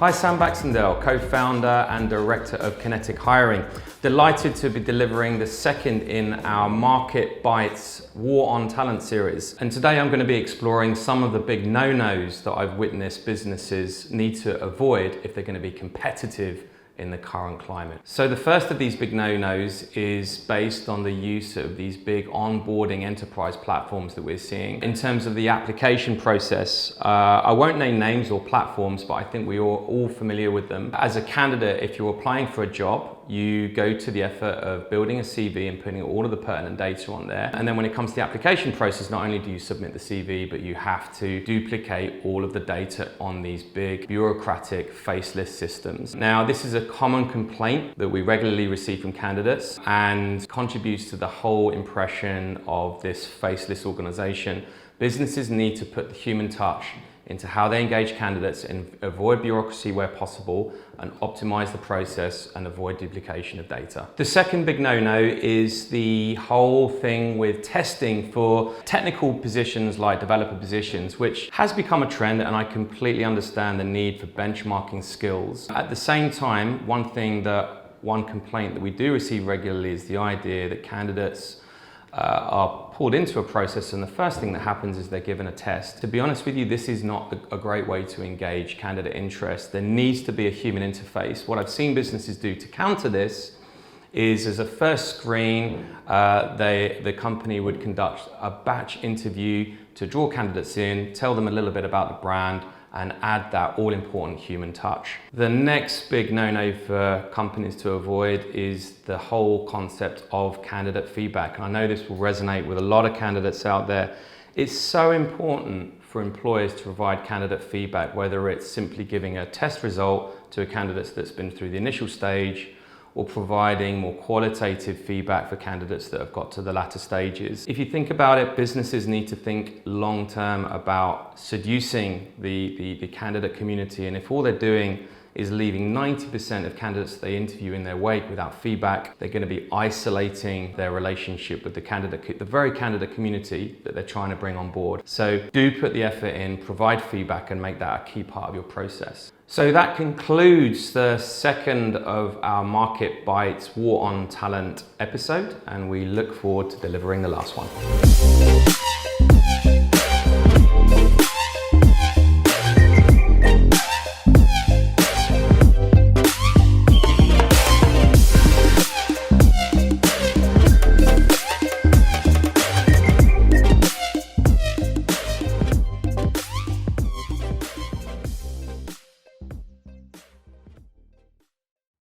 Hi, Sam Baxendale, co-founder and director of Kinetic Hiring. Delighted to be delivering the second in our Marketbytes War on Talent series. And today I'm going to be exploring some of the big no-nos that I've witnessed businesses need to avoid if they're going to be competitive in the current climate. So the first of these big no-nos is based on the use of these big onboarding enterprise platforms that we're seeing. In terms of the application process, I won't name names or platforms, but I think we are all familiar with them. As a candidate, if you're applying for a job, you go to the effort of building a CV and putting all of the pertinent data on there. And then when it comes to the application process, not only do you submit the CV, but you have to duplicate all of the data on these big bureaucratic faceless systems. Now, this is a common complaint that we regularly receive from candidates and contributes to the whole impression of this faceless organization. Businesses need to put the human touch into how they engage candidates and avoid bureaucracy where possible and optimize the process and avoid duplication of data. The second big no-no is the whole thing with testing for technical positions like developer positions, which has become a trend, and I completely understand the need for benchmarking skills. At the same time, one complaint that we do receive regularly is the idea that candidates are pulled into a process and the first thing that happens is they're given a test. To be honest with you, this is not a great way to engage candidate interest. There needs to be a human interface. What I've seen businesses do to counter this is, as a first screen, the company would conduct a batch interview to draw candidates in, tell them a little bit about the brand, and add that all-important human touch. The next big no-no for companies to avoid is the whole concept of candidate feedback. And I know this will resonate with a lot of candidates out there. It's so important for employers to provide candidate feedback, whether it's simply giving a test result to a candidate that's been through the initial stage, or providing more qualitative feedback for candidates that have got to the latter stages. If you think about it, businesses need to think long-term about seducing the candidate community, and if all they're doing is leaving 90% of candidates they interview in their wake without feedback, they're going to be isolating their relationship with the very candidate community that they're trying to bring on board. So do put the effort in, provide feedback, and make that a key part of your process. So that concludes the second of our Marketbytes War on Talent episode, and we look forward to delivering the last one.